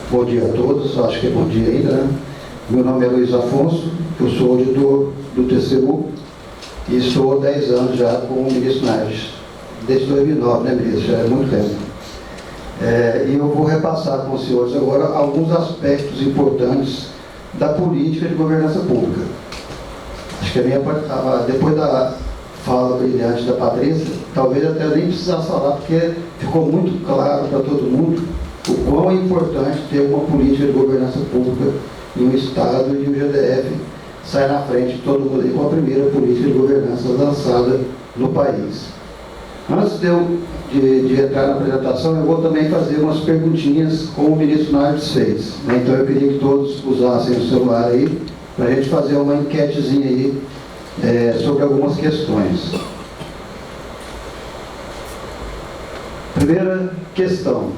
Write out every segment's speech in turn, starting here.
Bom dia a todos, acho que é bom dia ainda, né? Meu nome é Luiz Afonso, eu sou auditor do TCU e estou há 10 anos já com o ministro Nardes, desde 2009, né, ministro? Já é muito tempo. E eu vou repassar com os senhores agora alguns aspectos importantes da política de governança pública. Acho que depois da fala brilhante da Patrícia, talvez até nem precisasse falar, porque ficou muito claro para todo mundo o quão é importante ter uma política de governança pública em um Estado, e o GDF sai na frente de todo mundo com a primeira política de governança lançada no país. Antes de entrar na apresentação, eu vou também fazer umas perguntinhas como o ministro Nardes fez, né? Então eu queria que todos usassem o celular aí, para a gente fazer uma enquetezinha aí sobre algumas questões. Primeira questão.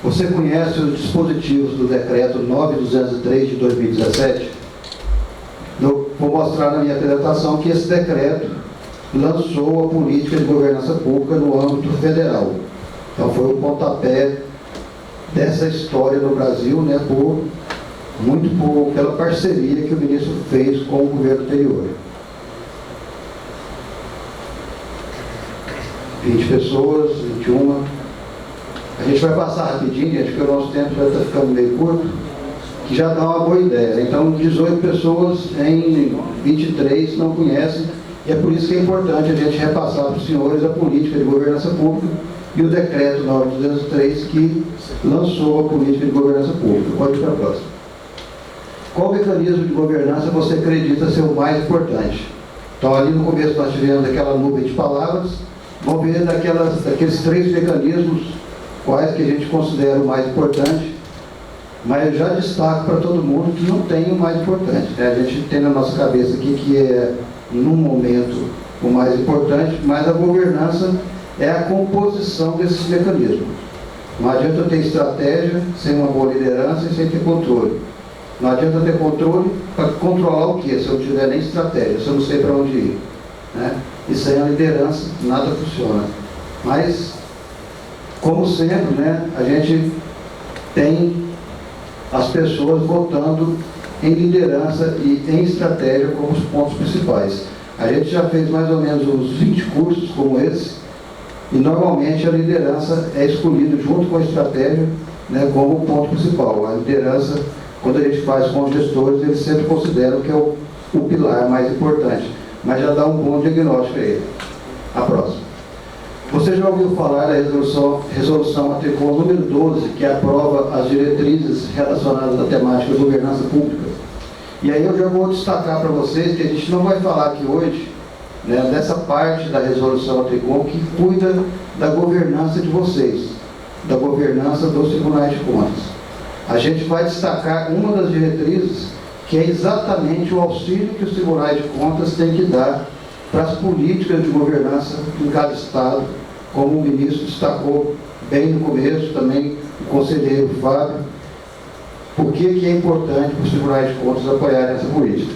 Você conhece os dispositivos do decreto 9203 de 2017? Eu vou mostrar na minha apresentação que esse decreto lançou a política de governança pública no âmbito federal. Então foi o pontapé dessa história no Brasil, né, pela parceria que o ministro fez com o governo anterior. 20 pessoas, 21. A gente vai passar rapidinho, gente, porque o nosso tempo já está ficando meio curto, que já dá uma boa ideia. Então, 18 pessoas em 23 não conhecem, e é por isso que é importante a gente repassar para os senhores a política de governança pública e o decreto 9203 que lançou a política de governança pública. Pode ir para a próxima. Qual mecanismo de governança você acredita ser o mais importante? Então, ali no começo nós tivemos aquela nuvem de palavras, vamos ver daqueles 3 mecanismos quais que a gente considera o mais importante, mas eu já destaco para todo mundo que não tem o mais importante, né? A gente tem na nossa cabeça aqui que é, num momento, o mais importante, mas a governança é a composição desses mecanismos. Não adianta ter estratégia sem uma boa liderança e sem ter controle. Não adianta ter controle para controlar o quê? Se eu não tiver nem estratégia, se eu não sei para onde ir, né? E sem a liderança, nada funciona. Mas, como sempre, né, a gente tem as pessoas votando em liderança e em estratégia como os pontos principais. A gente já fez mais ou menos uns 20 cursos como esse, e normalmente a liderança é escolhida junto com a estratégia, né, como ponto principal. A liderança, quando a gente faz com os gestores, eles sempre consideram que é o pilar mais importante, mas já dá um bom diagnóstico a ele. A próxima. Você já ouviu falar da resolução ATCOM número 12, que aprova as diretrizes relacionadas à temática de governança pública? E aí eu já vou destacar para vocês que a gente não vai falar aqui hoje, né, dessa parte da resolução ATCOM que cuida da governança de vocês, da governança dos tribunais de contas. A gente vai destacar uma das diretrizes, que é exatamente o auxílio que os tribunais de contas têm que dar para as políticas de governança em cada estado, como o ministro destacou bem no começo, também o conselheiro Fábio, por que é importante para os tribunais de contas apoiarem essa política.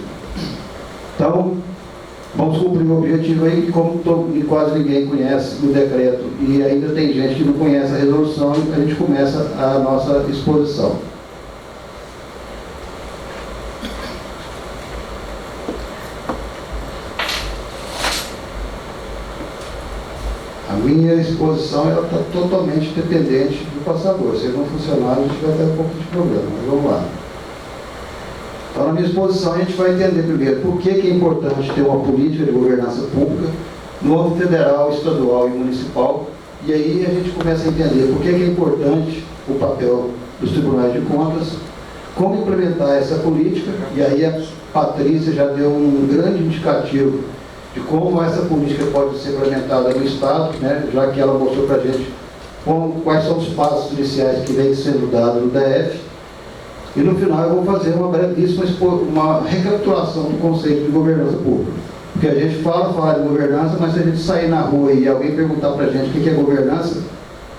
Então, vamos cumprir o objetivo aí, como quase ninguém conhece o decreto e ainda tem gente que não conhece a resolução, a gente começa a nossa exposição. A minha exposição está totalmente dependente do passador. Se ele não funcionar, a gente vai ter um pouco de problema. Mas vamos lá. Então, na minha exposição, a gente vai entender primeiro por que é importante ter uma política de governança pública no âmbito federal, estadual e municipal. E aí a gente começa a entender por que é importante o papel dos tribunais de contas, como implementar essa política. E aí a Patrícia já deu um grande indicativo de como essa política pode ser implementada no Estado, né, já que ela mostrou para a gente quais são os passos iniciais que vêm sendo dados no DF. E no final eu vou fazer uma brevíssima uma recapitulação do conceito de governança pública. Porque a gente fala de governança, mas se a gente sair na rua e alguém perguntar para a gente o que é governança,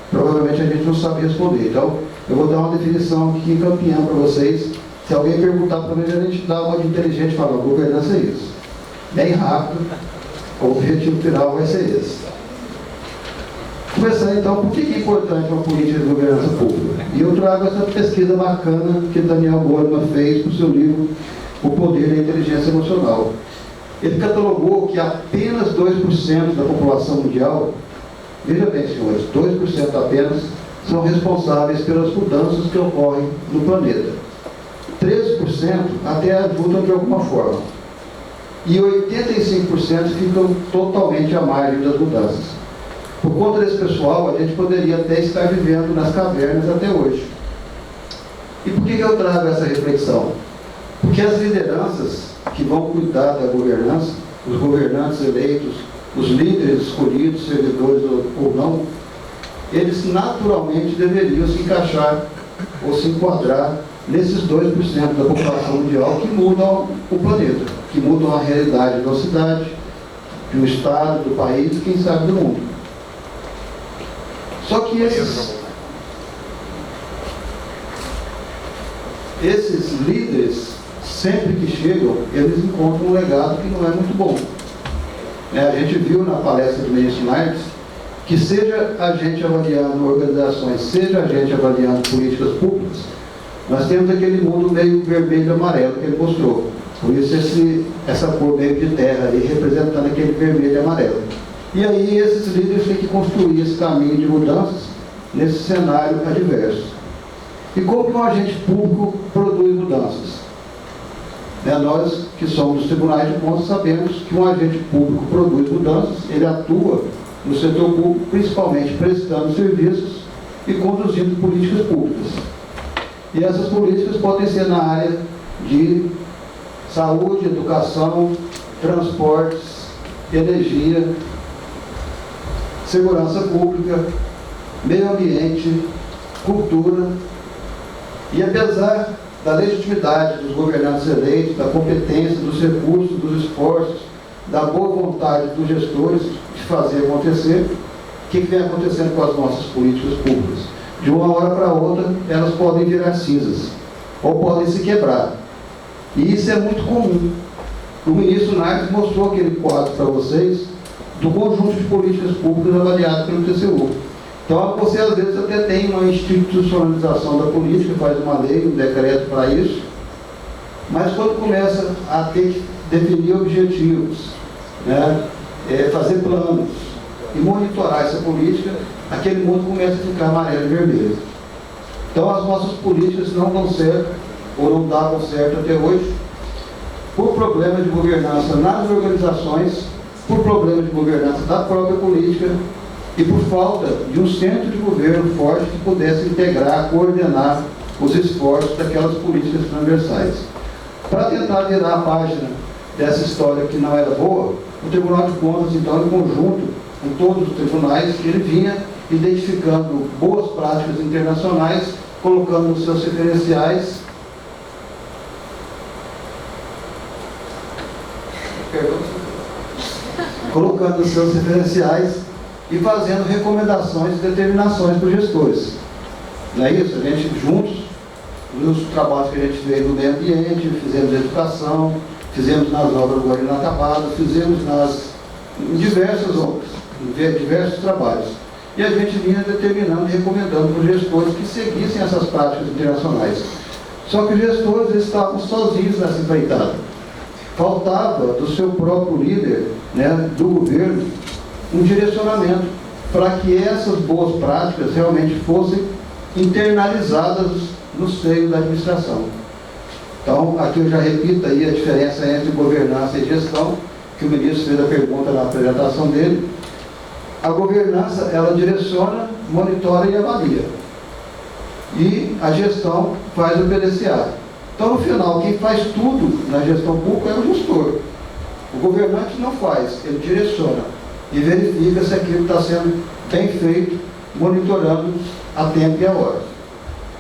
provavelmente a gente não sabe responder. Então, eu vou dar uma definição aqui campeã para vocês. Se alguém perguntar para mim, a gente dá uma de inteligente e fala, governança é isso. Bem rápido, o objetivo final vai ser esse. Começando então, por que é importante uma política de governança pública? E eu trago essa pesquisa bacana que Daniel Goleman fez no seu livro O Poder da Inteligência Emocional. Ele catalogou que apenas 2% da população mundial, veja bem, senhores, 2% apenas, são responsáveis pelas mudanças que ocorrem no planeta. 13% até ajudam de alguma forma. E 85% ficam totalmente à margem das mudanças. Por conta desse pessoal, a gente poderia até estar vivendo nas cavernas até hoje. E por que eu trago essa reflexão? Porque as lideranças que vão cuidar da governança, os governantes eleitos, os líderes escolhidos, servidores ou não, eles naturalmente deveriam se encaixar ou se enquadrar nesses 2% da população mundial que mudam o planeta, que mudam a realidade da cidade, do estado, do país e quem sabe do mundo. Só que esses líderes, sempre que chegam, eles encontram um legado que não é muito bom. A gente viu na palestra do ministro Marques que seja a gente avaliando organizações, seja a gente avaliando políticas públicas, nós temos aquele mundo meio vermelho e amarelo que ele mostrou. Por isso essa cor meio de terra aí, representando aquele vermelho e amarelo. E aí esses líderes têm que construir esse caminho de mudanças nesse cenário adverso. E como que um agente público produz mudanças? Nós que somos dos tribunais de contas sabemos que um agente público produz mudanças, ele atua no setor público, principalmente prestando serviços e conduzindo políticas públicas. E essas políticas podem ser na área de saúde, educação, transportes, energia, segurança pública, meio ambiente, cultura. E apesar da legitimidade dos governantes eleitos, da competência, dos recursos, dos esforços, da boa vontade dos gestores de fazer acontecer, o que vem acontecendo com as nossas políticas públicas? De uma hora para outra, elas podem virar cinzas, ou podem se quebrar. E isso é muito comum. O ministro Nardes mostrou aquele quadro para vocês do conjunto de políticas públicas avaliado pelo TCU. Então, você às vezes até tem uma institucionalização da política, faz uma lei, um decreto para isso, mas quando começa a ter que definir objetivos, fazer planos e monitorar essa política, aquele mundo começa a ficar amarelo e vermelho. Então, as nossas políticas não dão certo, ou não davam certo até hoje, por problema de governança nas organizações, por problema de governança da própria política e por falta de um centro de governo forte que pudesse integrar, coordenar os esforços daquelas políticas transversais. Para tentar virar a página dessa história que não era boa, o Tribunal de Contas, então, em conjunto com todos os tribunais, ele vinha identificando boas práticas internacionais, colocando nos seus referenciais e fazendo recomendações e determinações para os gestores. Não é isso? A gente, juntos, nos trabalhos que a gente fez no meio ambiente, fizemos educação, fizemos nas obras agora inacabadas, fizemos em diversos trabalhos. E a gente vinha determinando e recomendando para os gestores que seguissem essas práticas internacionais. Só que os gestores estavam sozinhos nessa empreitada. Faltava do seu próprio líder, do governo, um direcionamento para que essas boas práticas realmente fossem internalizadas no seio da administração. Então, aqui eu já repito aí a diferença entre governança e gestão, que o ministro fez a pergunta na apresentação dele. A governança, ela direciona, monitora e avalia. E a gestão faz o PDCA. Então, no final, quem faz tudo na gestão pública é o gestor. O governante não faz, ele direciona e verifica se aquilo está sendo bem feito, monitorando a tempo e a hora.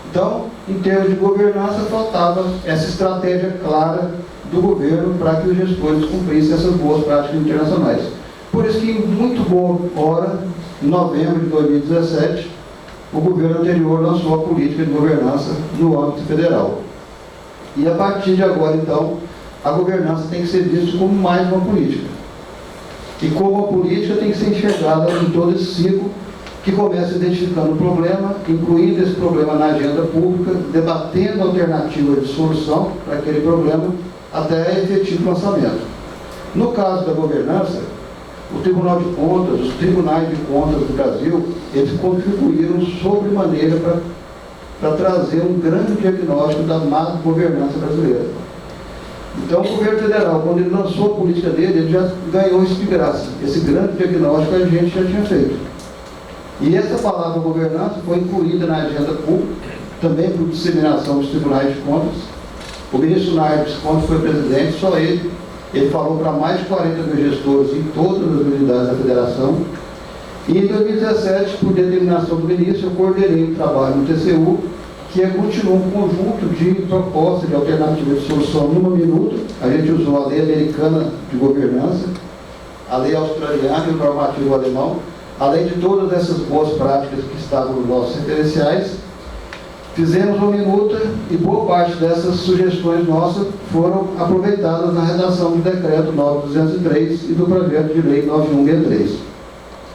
Então, em termos de governança, faltava essa estratégia clara do governo para que os gestores cumprissem essas boas práticas internacionais. Por isso que, em muito boa hora, em novembro de 2017, o governo anterior lançou a política de governança no âmbito federal. E a partir de agora, então, a governança tem que ser vista como mais uma política. E como a política tem que ser enxergada em todo esse ciclo que começa identificando o problema, incluindo esse problema na agenda pública, debatendo alternativas de solução para aquele problema, até efetivo lançamento. No caso da governança, o Tribunal de Contas, os tribunais de contas do Brasil, eles contribuíram sobremaneira para trazer um grande diagnóstico da má governança brasileira. Então, o governo federal, quando ele lançou a política dele, ele já ganhou isso de graça. Esse grande diagnóstico a gente já tinha feito. E essa palavra governança foi incluída na agenda pública, também por disseminação dos tribunais de contas. O ministro Nardes, quando foi presidente, só ele falou para mais de 40 mil gestores em todas as unidades da federação. E em 2017, por determinação do ministro, eu coordenei um trabalho no TCU, que continua um conjunto de propostas de alternativas de solução numa minuta. A gente usou a lei americana de governança, a lei australiana e o normativo alemão, além de todas essas boas práticas que estavam nos nossos referenciais. Fizemos uma minuta e boa parte dessas sugestões nossas foram aproveitadas na redação do decreto 9203 e do projeto de lei 9163.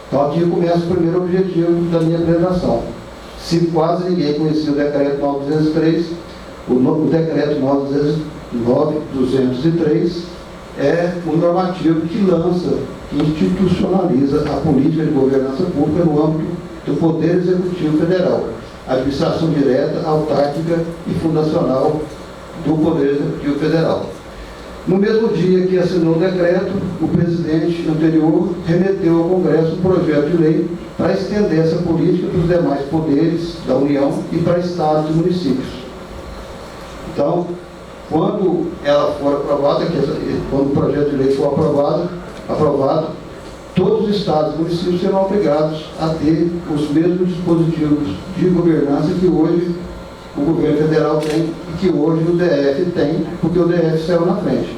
Então aqui começa o primeiro objetivo da minha apresentação. Se quase ninguém conhecia o decreto 9203, o decreto 9203 é um normativo que lança, que institucionaliza a política de governança pública no âmbito do Poder Executivo Federal, administração direta, autárquica e fundacional do Poder Executivo Federal. No mesmo dia que assinou o decreto, o presidente anterior remeteu ao Congresso um projeto de lei para estender essa política para os demais poderes da União e para estados e municípios. Então, quando ela for aprovada, quando o projeto de lei for aprovado, todos os estados e municípios serão obrigados a ter os mesmos dispositivos de governança que hoje o governo federal tem e que hoje o DF tem, porque o DF saiu na frente.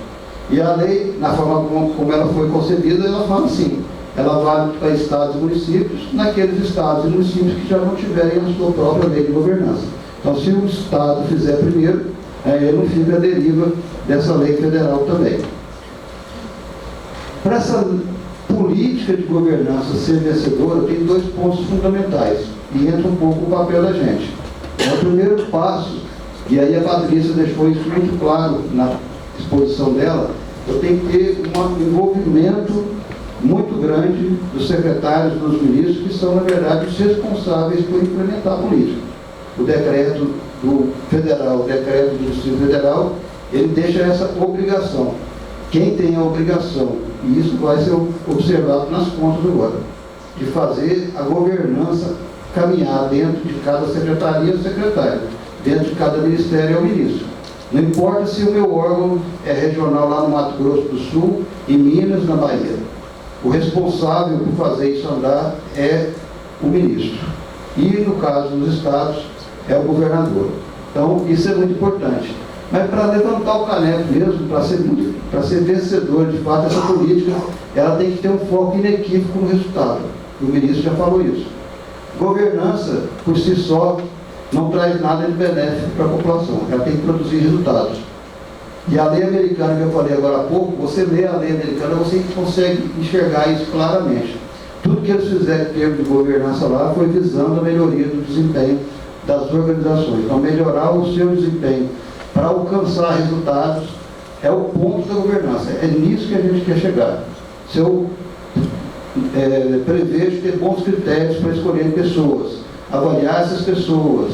E a lei, na forma como ela foi concebida, ela fala assim: ela vale para estados e municípios, naqueles estados e municípios que já não tiverem a sua própria lei de governança. Então, se o estado fizer primeiro, ele não fica à deriva dessa lei federal também. Para essa política de governança ser vencedora, tem dois pontos fundamentais, e entra um pouco o papel da gente. O primeiro passo, e aí a Patrícia deixou isso muito claro na exposição dela, eu tenho que ter um envolvimento muito grande dos secretários, dos ministros, que são, na verdade, os responsáveis por implementar a política. O decreto do federal, o decreto do Distrito Federal, ele deixa essa obrigação. Quem tem a obrigação, e isso vai ser observado nas contas agora, de fazer a governança caminhar dentro de cada secretaria ou secretário, dentro de cada ministério é o ministro. Não importa se o meu órgão é regional lá no Mato Grosso do Sul, em Minas, na Bahia. O responsável por fazer isso andar é o ministro. E, no caso dos estados, é o governador. Então, isso é muito importante. Mas para levantar o caneco mesmo, para ser vencedor de fato essa política, ela tem que ter um foco inequívoco no resultado. O ministro já falou isso. Governança, por si só, não traz nada de benéfico para a população. Ela tem que produzir resultados. E a lei americana que eu falei agora há pouco, você lê a lei americana, você consegue enxergar isso claramente. Tudo que eles fizeram em termos de governança lá foi visando a melhoria do desempenho das organizações. Então, melhorar o seu desempenho para alcançar resultados é o ponto da governança. É nisso que a gente quer chegar. Se eu prevejo ter bons critérios para escolher pessoas, avaliar essas pessoas,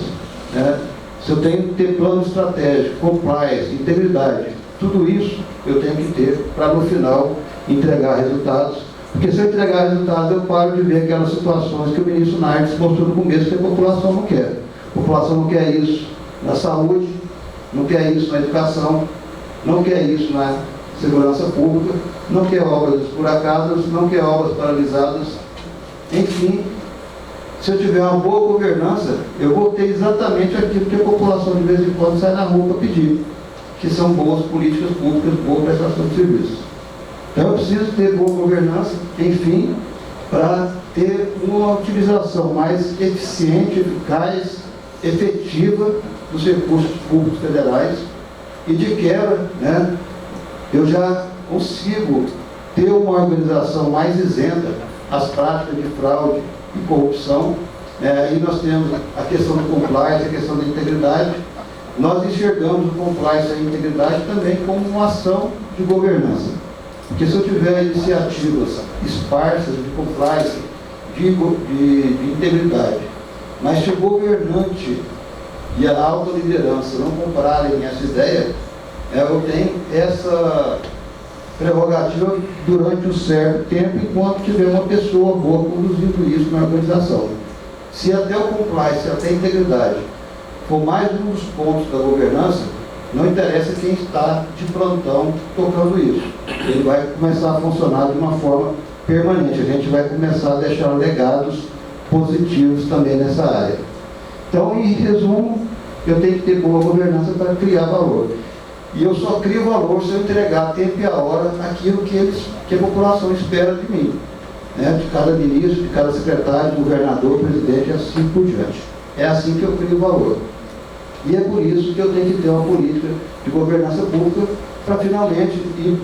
né? Se eu tenho que ter plano estratégico, compliance, integridade, tudo isso eu tenho que ter para no final entregar resultados. Porque se eu entregar resultados, eu paro de ver aquelas situações que o ministro Nardes mostrou no começo que a população não quer. A população não quer isso na saúde, não quer isso na educação, não quer isso na segurança pública, não quer obras esburacadadas, não quer obras paralisadas. Enfim, se eu tiver uma boa governança, eu vou ter exatamente aquilo que a população de vez em quando sai na rua para pedir, que são boas políticas públicas, boa prestação de serviços. Então eu preciso ter boa governança, enfim, para ter uma utilização mais eficiente, eficaz, efetiva dos recursos públicos federais e de quebra, né, eu já consigo ter uma organização mais isenta às práticas de fraude, e corrupção. E nós temos a questão do compliance, a questão da integridade. Nós enxergamos o compliance e a integridade também como uma ação de governança. Porque se eu tiver iniciativas esparsas de compliance, de integridade, mas se o governante e a alta liderança não comprarem essa ideia, eu tenho essa prerrogativa durante um certo tempo, enquanto tiver uma pessoa boa conduzindo isso na organização. Se até o compliance, até a integridade for mais um dos pontos da governança, não interessa quem está de plantão tocando isso. Ele vai começar a funcionar de uma forma permanente. A gente vai começar a deixar legados positivos também nessa área. Então, em resumo, eu tenho que ter boa governança para criar valor. E eu só crio valor se eu entregar a tempo e a hora aquilo que a população espera de mim. De cada ministro, de cada secretário, governador, presidente e assim por diante. É assim que eu crio valor. E é por isso que eu tenho que ter uma política de governança pública para finalmente e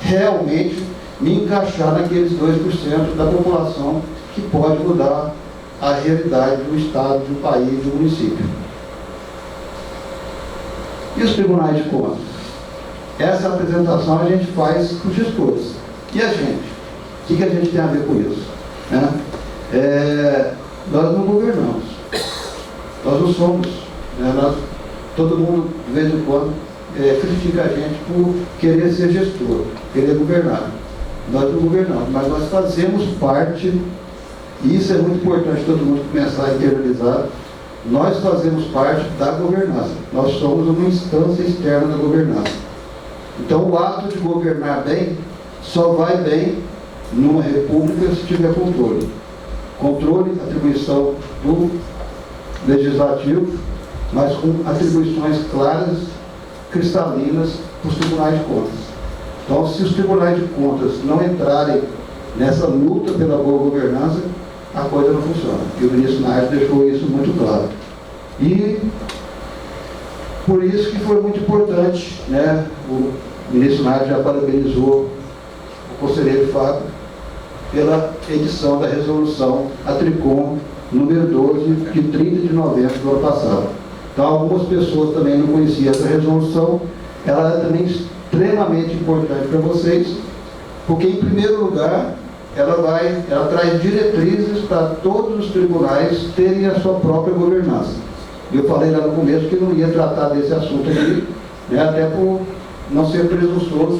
realmente me encaixar naqueles 2% da população que pode mudar a realidade do Estado, do país, do município. E os tribunais de contas? Essa apresentação a gente faz com os gestores. E a gente? O que a gente tem a ver com isso? Nós não governamos. Nós não somos. Todo mundo, de vez em quando, critica a gente por querer ser gestor, querer governar. Nós não governamos, mas nós fazemos parte, e isso é muito importante todo mundo começar a internalizar, nós fazemos parte da governança. Nós somos uma instância externa da governança. Então, o ato de governar bem só vai bem numa república se tiver controle. Controle, atribuição do legislativo, mas com atribuições claras, cristalinas, para os tribunais de contas. Então, se os tribunais de contas não entrarem nessa luta pela boa governança, a coisa não funciona. E o ministro Nardes deixou isso muito claro. E por isso que foi muito importante, o ministro Nardes já parabenizou o conselheiro Fábio pela edição da resolução ATRICOM número 12, de 30 de novembro do ano passado. Então, algumas pessoas também não conheciam essa resolução. Ela é também extremamente importante para vocês, porque, em primeiro lugar, ela traz diretrizes para todos os tribunais terem a sua própria governança. Eu falei lá no começo que não ia tratar desse assunto aqui, até por não ser presunçoso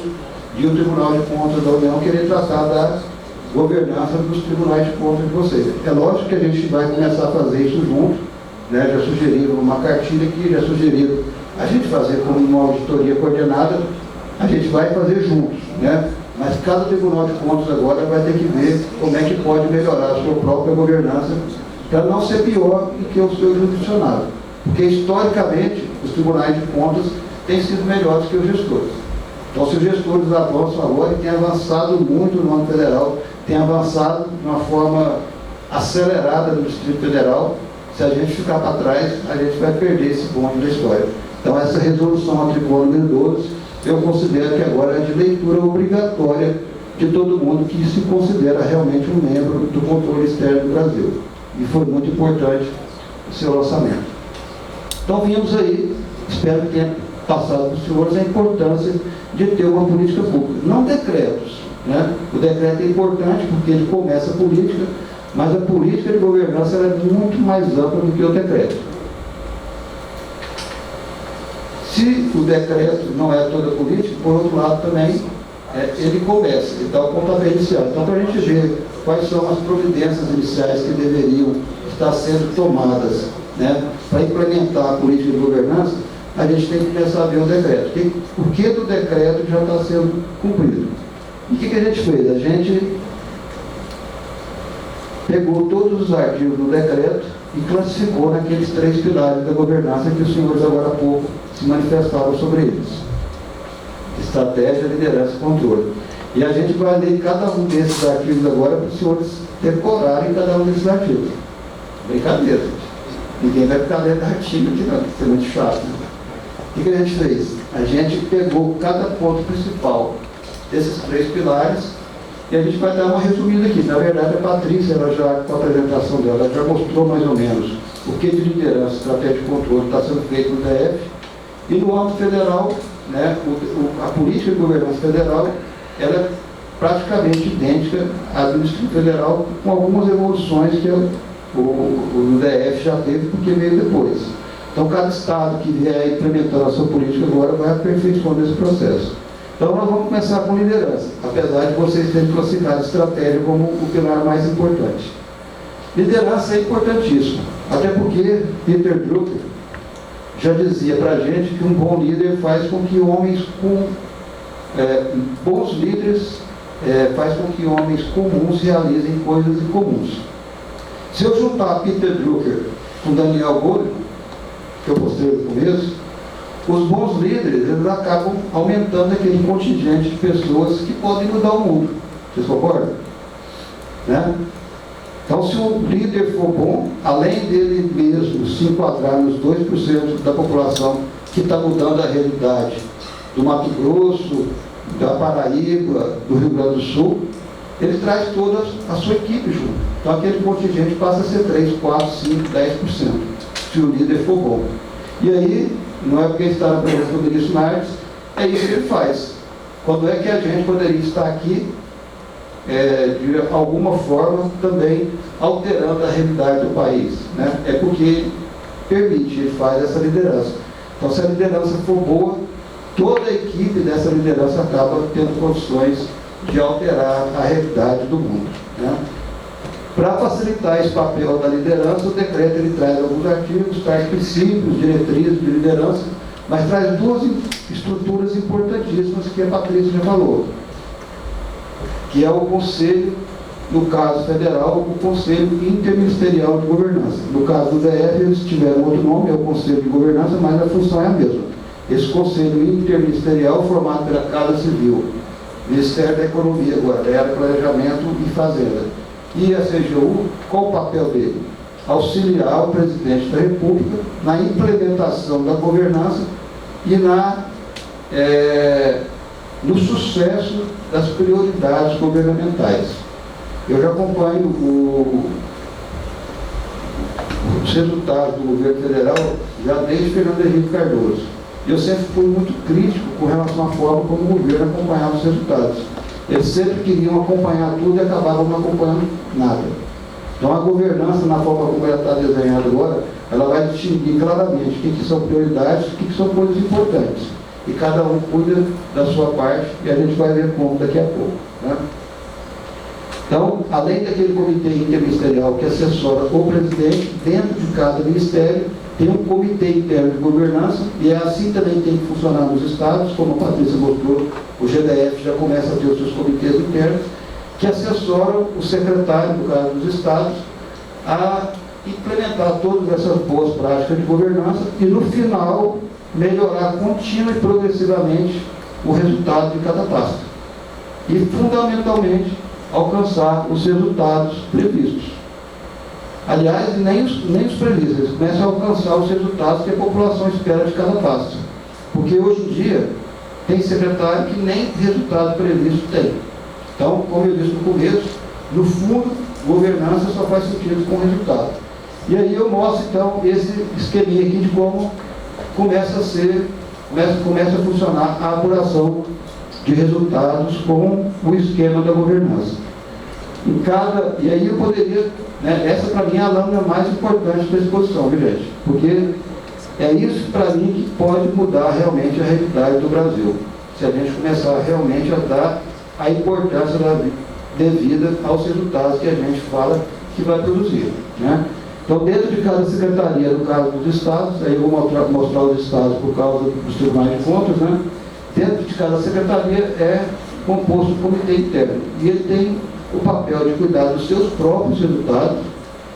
de um Tribunal de Contas da União querer tratar da governança dos tribunais de contas de vocês. É lógico que a gente vai começar a fazer isso junto, já sugeriram uma cartilha aqui, já sugeriram a gente fazer como uma auditoria coordenada, a gente vai fazer juntos, mas cada Tribunal de Contas agora vai ter que ver como é que pode melhorar a sua própria governança para não ser pior do que o seu jurisdicionado. Porque, historicamente, os tribunais de contas têm sido melhores que os gestores. Então, se os gestores avançam agora e têm avançado muito no âmbito federal, têm avançado de uma forma acelerada no Distrito Federal, se a gente ficar para trás, a gente vai perder esse ponto da história. Então, essa resolução ATRICOM número 12, eu considero que agora é de leitura obrigatória de todo mundo que se considera realmente um membro do controle externo do Brasil. E foi muito importante o seu lançamento. Então, vimos aí, espero que tenha passado para os senhores a importância de ter uma política pública. Não decretos. O decreto é importante porque ele começa a política, mas a política de governança é muito mais ampla do que o decreto. Se o decreto não é toda política, por outro lado também, ele começa, ele dá o pontapé inicial. Então, para a gente ver quais são as providências iniciais que deveriam estar sendo tomadas para implementar a política de governança, a gente tem que começar a ver o decreto. O que do decreto já está sendo cumprido? E o que a gente fez? A gente pegou todos os artigos do decreto e classificou naqueles 3 pilares da governança que os senhores agora há pouco se manifestaram sobre eles. Estratégia, liderança e controle. E a gente vai ler cada um desses artigos agora para os senhores decorarem cada um desses artigos. Brincadeira, gente. Ninguém vai ficar lendo artigo aqui não, isso é muito chato. O que a gente fez? A gente pegou cada ponto principal desses 3 pilares E a gente vai dar uma resumida aqui. Na verdade, a Patrícia, ela já, com a apresentação dela, ela já mostrou mais ou menos o que de liderança, estratégia de controle está sendo feito no DF. E no âmbito federal, né, a política de governança federal, ela é praticamente idêntica à do Distrito Federal, com algumas evoluções que o DF já teve, porque veio depois. Então, cada estado que vier implementando a sua política agora vai aperfeiçoando esse processo. Então, nós vamos começar com liderança, apesar de vocês terem classificado estratégia como o pilar mais importante. Liderança é importantíssimo, até porque Peter Drucker já dizia para a gente que um bom líder faz com que homens bons líderes faz com que homens comuns realizem coisas incomuns. Se eu juntar Peter Drucker com Daniel Goleman, que eu mostrei no começo, os bons líderes, eles acabam aumentando aquele contingente de pessoas que podem mudar o mundo. Vocês concordam? Né? Então, se o líder for bom, além dele mesmo se enquadrar nos 2% da população que está mudando a realidade do Mato Grosso, da Paraíba, do Rio Grande do Sul, ele traz toda a sua equipe junto. Então, aquele contingente passa a ser 3, 4, 5, 10%, se o líder for bom. E aí, não é porque está na presença do ministro Nardes, é isso que ele faz. Quando é que a gente poderia estar aqui, de alguma forma, também alterando a realidade do país, né? É porque ele permite, ele faz essa liderança. Então, se a liderança for boa, toda a equipe dessa liderança acaba tendo condições de alterar a realidade do mundo, né? Para facilitar esse papel da liderança, o decreto ele traz alguns artigos, traz princípios, diretrizes de liderança, mas traz duas estruturas importantíssimas que a Patrícia já falou, que é o Conselho, no caso federal, o Conselho Interministerial de Governança. No caso do DF, eles tiveram outro nome, é o Conselho de Governança, mas a função é a mesma. Esse Conselho Interministerial, formado pela Casa Civil, Ministério da Economia agora, da Área de Planejamento e Fazenda, e a CGU, qual o papel dele? Auxiliar o presidente da República na implementação da governança e no sucesso das prioridades governamentais. Eu já acompanho os resultados do governo federal já desde Fernando Henrique Cardoso. E eu sempre fui muito crítico com relação à forma como o governo acompanhava os resultados. Eles sempre queriam acompanhar tudo e acabavam não acompanhando nada. Então, a governança, na forma como ela está desenhada agora, ela vai distinguir claramente o que são prioridades e o que são coisas importantes. E cada um cuida da sua parte, e a gente vai ver como daqui a pouco, né? Então, além daquele comitê interministerial que assessora o presidente, dentro de cada ministério, tem um comitê interno de governança, e assim também tem que funcionar nos estados, como a Patrícia mostrou, o GDF já começa a ter os seus comitês internos, que assessoram o secretário, no caso dos estados, a implementar todas essas boas práticas de governança e, no final, melhorar contínua e progressivamente o resultado de cada pasta. E, fundamentalmente, alcançar os resultados previstos. Aliás, nem os previstos, eles começam a alcançar os resultados que a população espera de cada pasta. Porque hoje em dia, tem secretário que nem resultado previsto tem. Então, como eu disse no começo, no fundo, governança só faz sentido com resultado. E aí eu mostro, então, esse esqueminha aqui de como começa a funcionar a apuração de resultados com o esquema da governança. E aí eu poderia, né, essa para mim é a lâmina mais importante da exposição, viu, gente? Porque é isso para mim que pode mudar realmente a realidade do Brasil. Se a gente começar realmente a dar a importância devida aos resultados que a gente fala que vai produzir, né? Então, dentro de cada secretaria, no caso dos estados, aí eu vou mostrar os estados por causa dos tribunais de contas, né? Dentro de cada secretaria é composto um comitê interno. E ele tem o papel de cuidar dos seus próprios resultados.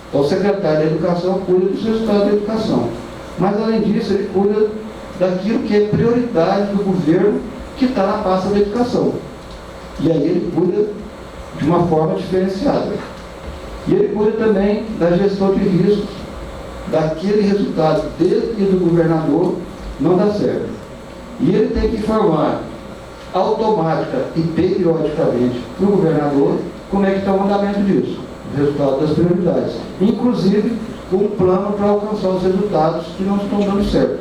Então, o secretário da Educação cuida dos resultados da educação. Mas, além disso, ele cuida daquilo que é prioridade do governo que está na pasta da educação. E aí ele cuida de uma forma diferenciada. E ele cuida também da gestão de riscos, daquele resultado dele e do governador não dá certo. E ele tem que informar automática e periodicamente para o governador como é que está o andamento disso, o resultado das prioridades. Inclusive, um plano para alcançar os resultados que não estão dando certo.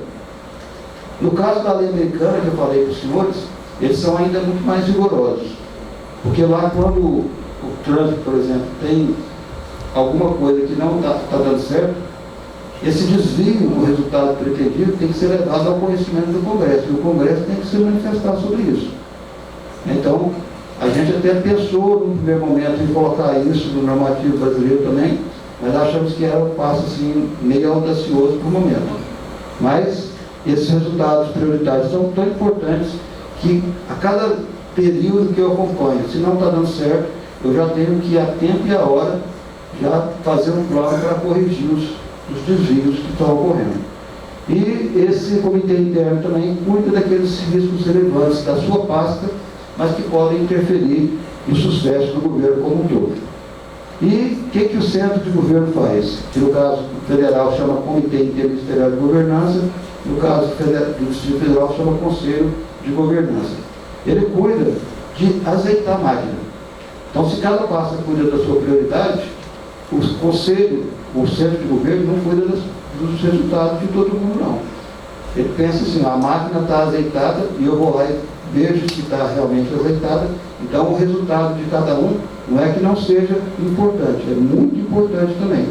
No caso da lei americana, que eu falei para os senhores, eles são ainda muito mais rigorosos. Porque lá, quando o trânsito, por exemplo, tem alguma coisa que não está dando certo, esse desvio do resultado pretendido tem que ser levado ao conhecimento do Congresso. E o Congresso tem que se manifestar sobre isso. Então, a gente até pensou, no primeiro momento, em colocar isso no normativo brasileiro também, mas achamos que era um passo assim, meio audacioso para o momento. Mas esses resultados prioritários são tão importantes que a cada período que eu acompanho, se não está dando certo, eu já tenho que, a tempo e a hora, já fazer um plano para corrigir os desvios que estão ocorrendo. E esse comitê interno também cuida daqueles riscos relevantes da sua pasta, mas que podem interferir no sucesso do governo como um todo. E o que o Centro de Governo faz? Que no caso federal chama Comitê Interministerial de Governança, no caso do Distrito Federal chama Conselho de Governança. Ele cuida de azeitar a máquina. Então, se cada pasta cuida da sua prioridade, o Conselho, o Centro de Governo não cuida dos resultados de todo mundo, não. Ele pensa assim, a máquina está azeitada e eu vou lá e vejo se está realmente azeitada. Então, o resultado de cada um não é que não seja importante, é muito importante também.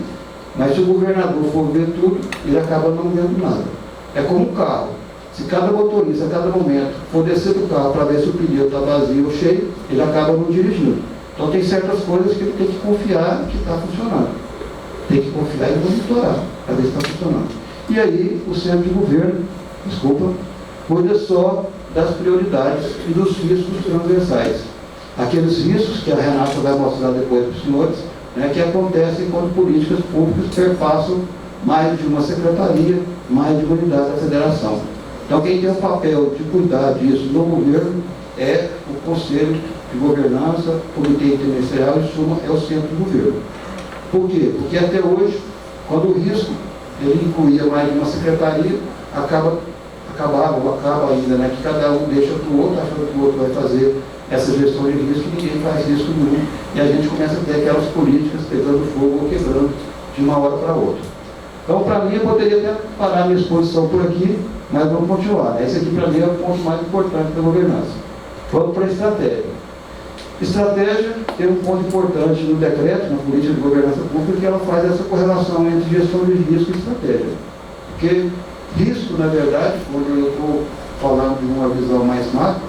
Mas se o governador for ver tudo, ele acaba não vendo nada. É como um carro. Se cada motorista, a cada momento, for descer do carro para ver se o pneu está vazio ou cheio, ele acaba não dirigindo. Então, tem certas coisas que ele tem que confiar que está funcionando. Tem que confiar e monitorar para ver se está funcionando. E aí, o Centro de Governo, cuida só das prioridades e dos riscos transversais. Aqueles riscos que a Renata vai mostrar depois para os senhores, né, que acontecem quando políticas públicas perpassam mais de uma secretaria, mais de uma unidade da federação. Então, quem tem o papel de cuidar disso no governo é o Conselho de Governança, o Comitê Interministerial, em suma, é o Centro do Governo. Por quê? Porque até hoje, quando o risco ele incluía mais de uma secretaria, acaba ainda, né, que cada um deixa para o outro, achando que o outro vai fazer essa gestão de risco, e ninguém faz risco nenhum. E a gente começa a ter aquelas políticas pegando fogo ou quebrando de uma hora para outra. Então, para mim, eu poderia até parar minha exposição por aqui, mas vamos continuar. Esse aqui, para mim, é o ponto mais importante da governança. Vamos para a estratégia. Estratégia tem um ponto importante no decreto, na política de governança pública, que ela faz essa correlação entre gestão de risco e estratégia. Porque risco, na verdade, quando eu estou falando de uma visão mais macro,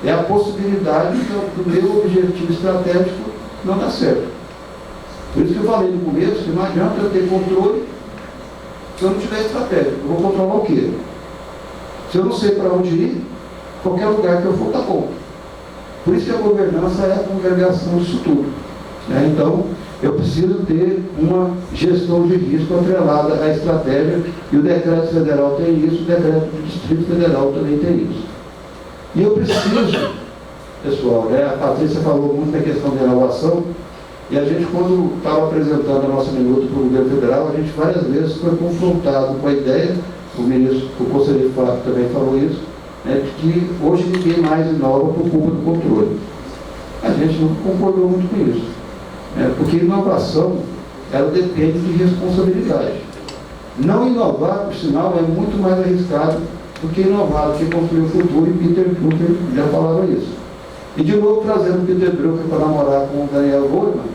é a possibilidade do meu objetivo estratégico não dar certo. Por isso que eu falei no começo que não adianta eu ter controle se eu não tiver estratégia. Eu vou controlar o quê? Se eu não sei para onde ir, qualquer lugar que eu for está bom. Por isso que a governança é a congregação disso tudo. Né? Então, eu preciso ter uma gestão de risco atrelada à estratégia, e o decreto federal tem isso, o decreto do Distrito Federal também tem isso. E eu preciso, pessoal, né, a Patrícia falou muito da questão da inovação, e a gente, quando estava apresentando a nossa minuta para o governo federal, a gente várias vezes foi confrontado com a ideia, o conselheiro Fábio também falou isso, né, de que hoje ninguém mais inova por culpa do controle. A gente não concordou muito com isso. Porque inovação, ela depende de responsabilidade. Não inovar, por sinal, é muito mais arriscado do que inovar, do que construir o futuro, e Peter Drucker já falava isso. E de novo, trazendo o Peter Drucker para namorar com o Daniel Goleman,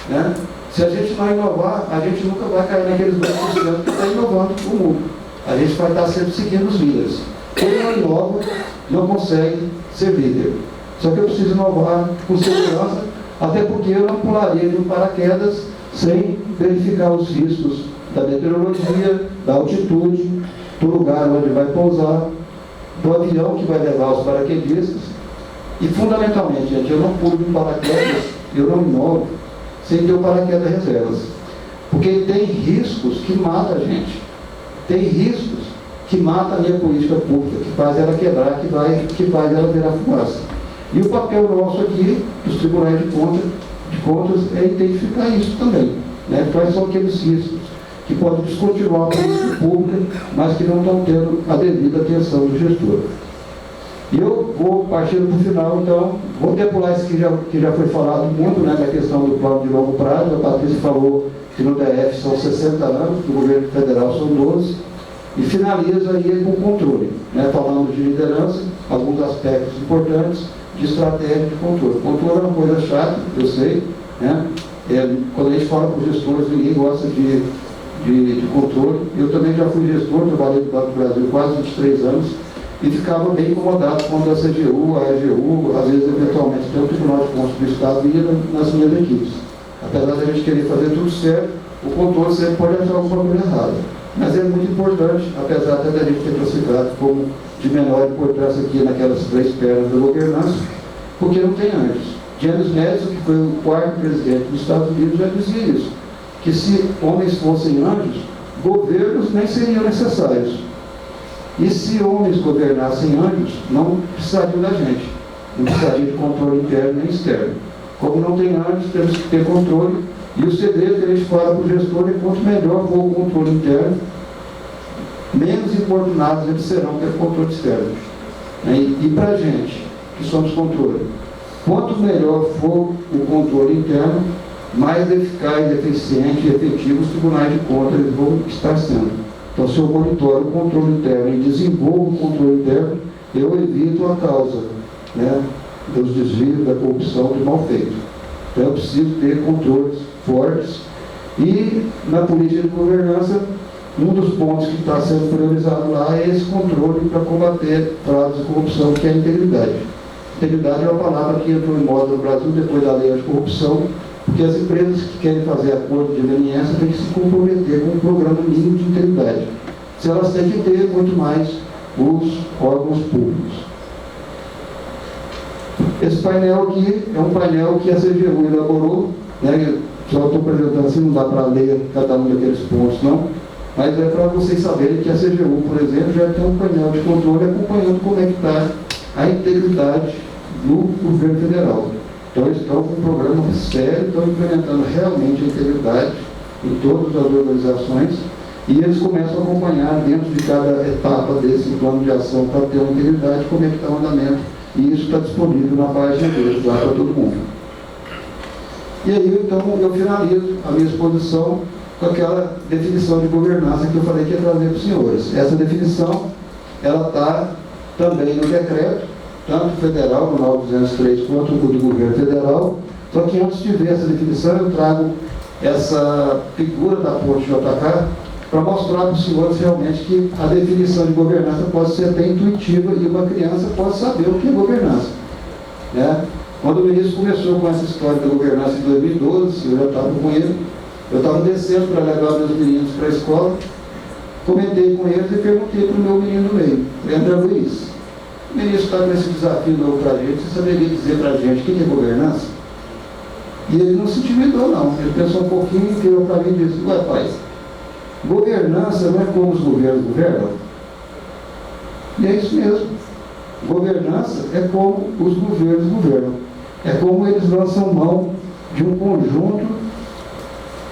né? Se a gente não inovar, a gente nunca vai cair naqueles 2% que está inovando o mundo. A gente vai estar sempre seguindo os líderes. Quem não inova, não consegue ser líder. Só que eu preciso inovar com segurança, até porque eu não pularia de um paraquedas sem verificar os riscos da meteorologia, da altitude, do lugar onde vai pousar, do avião que vai levar os paraquedistas. E, fundamentalmente, gente, eu não pulo de um paraquedas, eu não inovo sem ter o paraquedas reservas. Porque tem riscos que matam a gente. Tem riscos que matam a minha política pública, que faz ela quebrar, que faz ela virar fumaça. E o papel nosso aqui, dos tribunais de contas, é identificar isso também. Né? Quais são aqueles riscos que podem descontinuar a política pública, mas que não estão tendo a devida atenção do gestor. E eu vou partindo para o final, então, vou pular isso que já foi falado muito, né, da questão do plano de longo prazo. A Patrícia falou que no DF são 60 anos, no governo federal são 12, e finaliza aí com controle, né, falando de liderança, alguns aspectos importantes de estratégia de controle. Controle é uma coisa chata, eu sei, né? Quando a gente fala com gestores, ninguém gosta de controle. Eu também já fui gestor, trabalhei no Banco do Brasil quase 23 anos, e ficava bem incomodado quando a CGU, a EGU, às vezes, eventualmente, até o Tribunal de Contas do Estado ia nas minhas equipes. Apesar de a gente querer fazer tudo certo, o controle sempre pode achar alguma coisa errada. Mas é muito importante, apesar até da gente ter classificado como de menor importância aqui naquelas 3 pernas da governança, porque não tem anjos. James Madison, que foi o 4º presidente dos Estados Unidos, já dizia isso, que se homens fossem anjos, governos nem seriam necessários. E se homens governassem anjos, não precisariam da gente. Não precisaria de controle interno nem externo. Como não tem anjos, temos que ter controle. E o segredo que a gente fala para o gestor é quanto melhor for o controle interno, menos importunados eles serão pelo controle externo. E para a gente, que somos controle, quanto melhor for o controle interno, mais eficaz, eficiente e efetivo os tribunais de contas eles vão estar sendo. Então, se eu monitoro o controle interno e desenvolvo o controle interno, eu evito a causa, né, dos desvios, da corrupção, do mal feito. Então, eu preciso ter controles fortes. E, na política de governança, um dos pontos que está sendo priorizado lá é esse controle para combater fraudes e corrupção, que é a integridade. Integridade é uma palavra que entrou em moda no Brasil depois da lei anticorrupção, porque as empresas que querem fazer acordo de leniência têm que se comprometer com um programa mínimo de integridade. Se elas têm que ter muito mais os órgãos públicos. Esse painel aqui é um painel que a CGU elaborou, né? Só estou apresentando assim, não dá para ler cada um daqueles pontos, não. Mas é para vocês saberem que a CGU, por exemplo, já tem um painel de controle acompanhando como é que está a integridade do governo federal. Então, eles estão com um programa sério, estão implementando realmente a integridade em todas as organizações, e eles começam a acompanhar dentro de cada etapa desse plano de ação para ter uma integridade, como é que está o andamento, e isso está disponível na página deles lá para todo mundo. E aí, então, eu finalizo a minha exposição com aquela definição de governança que eu falei que ia trazer para os senhores. Essa definição, ela está também no decreto, tanto federal, no 903, quanto o do governo federal. Só que antes de ver essa definição, eu trago essa figura da ponte JK para mostrar para os senhores realmente que a definição de governança pode ser até intuitiva e uma criança pode saber o que é governança. Né? Quando o ministro começou com essa história da governança em 2012, eu já estava com ele, eu estava descendo para levar meus meninos para a escola, comentei com eles e perguntei para o meu menino do meio, André Luiz, o ministro está com esse desafio novo para a gente, você saberia dizer para a gente o que é governança? E ele não se intimidou, não. Ele pensou um pouquinho e virou para mim e disse, ué, pai, governança não é como os governos governam? E é isso mesmo. Governança é como os governos governam. É como eles lançam mão de um conjunto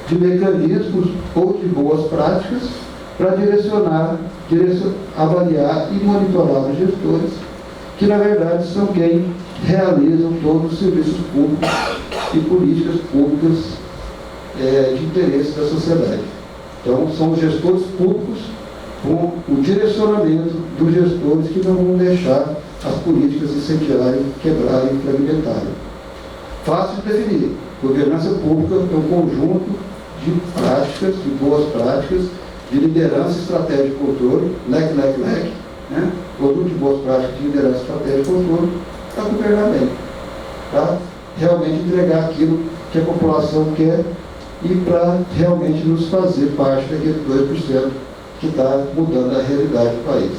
de mecanismos ou de boas práticas para direcionar, avaliar e monitorar os gestores, que na verdade são quem realizam todos os serviços públicos e políticas públicas de interesse da sociedade. Então, são os gestores públicos com o direcionamento dos gestores que não vão deixar as políticas incendiarem, quebrarem e fragmentarem. Fácil de definir. Governança pública é um conjunto de práticas, de boas práticas, de liderança, estratégia e controle, né? Conjunto de boas práticas de liderança, estratégia e controle, para governar bem. Para realmente entregar aquilo que a população quer e para realmente nos fazer parte daquele 2% que está mudando a realidade do país.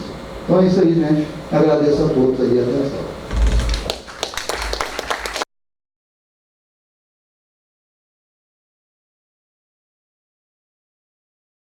Então é isso aí, gente. Agradeço a todos aí a atenção.